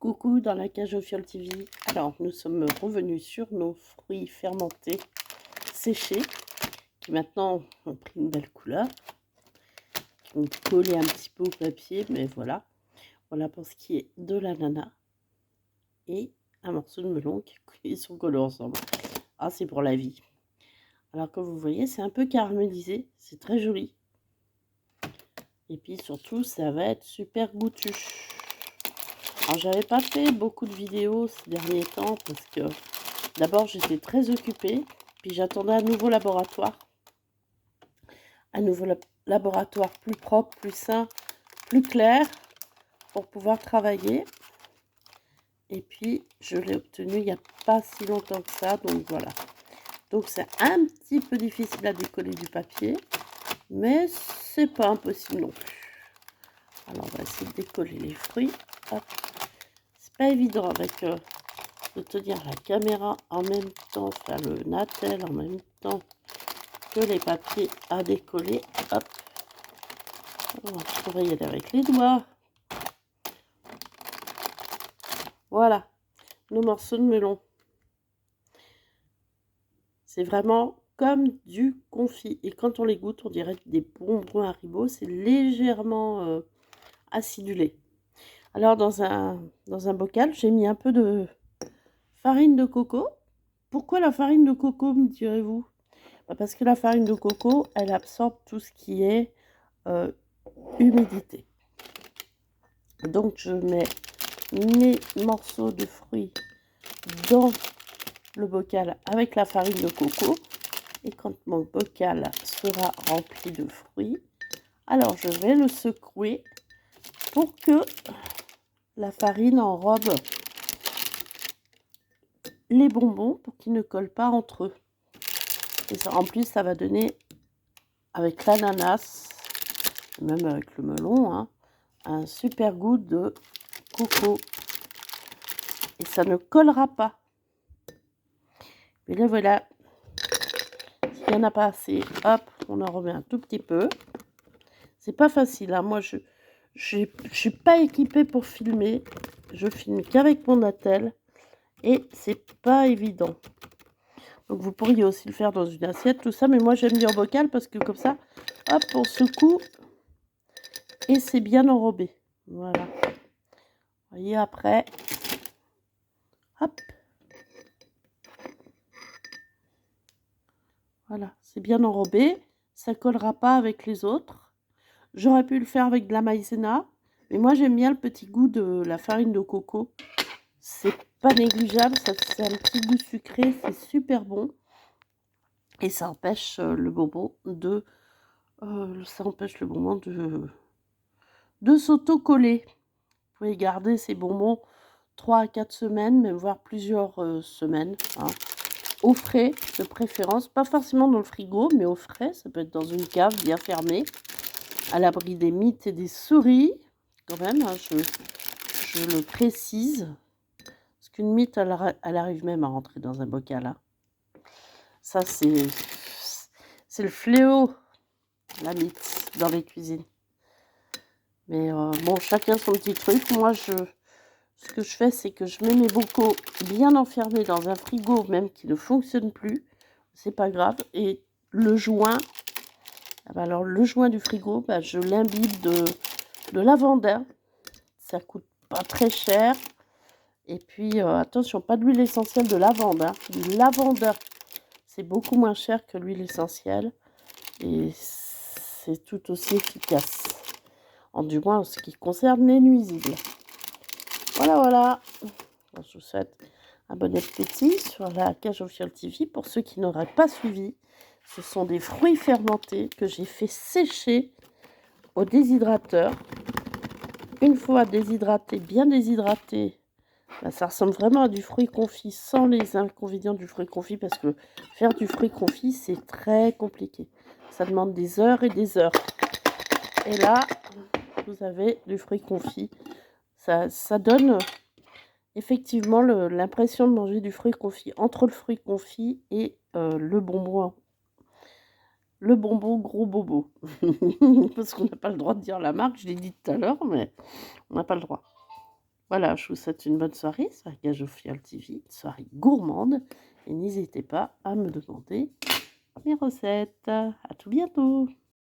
Coucou dans la cage au Fiole TV. Alors, nous sommes revenus sur nos fruits fermentés séchés qui maintenant ont pris une belle couleur, qui ont collé un petit peu au papier, mais voilà. Voilà pour ce qui est de l'ananas et un morceau de melon qui sont collés ensemble. Ah, c'est pour la vie. Alors, comme vous voyez, c'est un peu caramélisé, c'est très joli. Et puis surtout, ça va être super goûtu. Alors, j'avais pas fait beaucoup de vidéos ces derniers temps parce que d'abord j'étais très occupée, puis j'attendais un nouveau laboratoire. Un nouveau laboratoire plus propre, plus sain, plus clair pour pouvoir travailler. Et puis je l'ai obtenu il n'y a pas si longtemps que ça, donc voilà. Donc c'est un petit peu difficile à décoller du papier, mais c'est pas impossible non plus. Alors on va essayer de décoller les fruits. Hop. C'est pas évident avec de tenir la caméra en même temps, enfin le natel en même temps que les papiers à décoller. Hop. On va y aller avec les doigts. Voilà, nos morceaux de melon. C'est vraiment comme du confit. Et quand on les goûte, on dirait des bonbons Haribo. C'est légèrement acidulé. Alors, dans un bocal, j'ai mis un peu de farine de coco. Pourquoi la farine de coco, me direz-vous? Parce que la farine de coco, elle absorbe tout ce qui est humidité. Donc, je mets mes morceaux de fruits dans le bocal avec la farine de coco. Et quand mon bocal sera rempli de fruits, alors je vais le secouer pour que la farine enrobe les bonbons pour qu'ils ne collent pas entre eux. Et ça, en plus, ça va donner, avec l'ananas, même avec le melon, hein, un super goût de coco. Et ça ne collera pas. Et là, voilà. S'il n'y en a pas assez, hop, on en remet un tout petit peu. C'est pas facile, hein. Moi, je suis pas équipée pour filmer. Je filme qu'avec mon attel. Et c'est pas évident. Donc, vous pourriez aussi le faire dans une assiette, tout ça. Mais moi, j'aime bien en bocal parce que comme ça, hop, on secoue. Et c'est bien enrobé. Voilà. Vous voyez, après, hop. Voilà, c'est bien enrobé. Ça ne collera pas avec les autres. J'aurais pu le faire avec de la maïzena. Mais moi, j'aime bien le petit goût de la farine de coco. C'est pas négligeable. C'est un petit goût sucré. C'est super bon. Et ça empêche le bonbon de... de s'auto-coller. Vous pouvez garder ces bonbons 3 à 4 semaines, même voire plusieurs semaines. Hein. Au frais, de préférence. Pas forcément dans le frigo, mais au frais. Ça peut être dans une cave bien fermée. À l'abri des mites et des souris. Quand même, hein, je le précise. Parce qu'une mite, elle arrive même à rentrer dans un bocal. Hein. Ça, c'est le fléau, la mite, dans les cuisines. Mais bon, chacun son petit truc. Moi, ce que je fais, c'est que je mets mes bocaux bien enfermés dans un frigo, même qui ne fonctionne plus. C'est pas grave. Et le joint, alors le joint du frigo, je l'imbibe de lavandin. Ça coûte pas très cher. Et puis, attention, pas d'huile essentielle de lavande. Hein. Du lavandin, c'est beaucoup moins cher que l'huile essentielle. Et c'est tout aussi efficace. Du moins, en ce qui concerne les nuisibles. Voilà, voilà. Je vous souhaite un bon appétit sur la cage au Fiole TV. Pour ceux qui n'auraient pas suivi, ce sont des fruits fermentés que j'ai fait sécher au déshydrateur. Une fois déshydraté, bien déshydraté, ça ressemble vraiment à du fruit confit sans les inconvénients du fruit confit parce que faire du fruit confit, c'est très compliqué. Ça demande des heures et des heures. Et là, vous avez du fruit confit. Ça donne effectivement l'impression de manger du fruit confit. Entre le fruit confit et le bonbon gros bobo. Parce qu'on n'a pas le droit de dire la marque, je l'ai dit tout à l'heure, mais on n'a pas le droit. Voilà, je vous souhaite une bonne soirée sur Gageofiole TV, une soirée gourmande. Et n'hésitez pas à me demander mes recettes. À tout bientôt.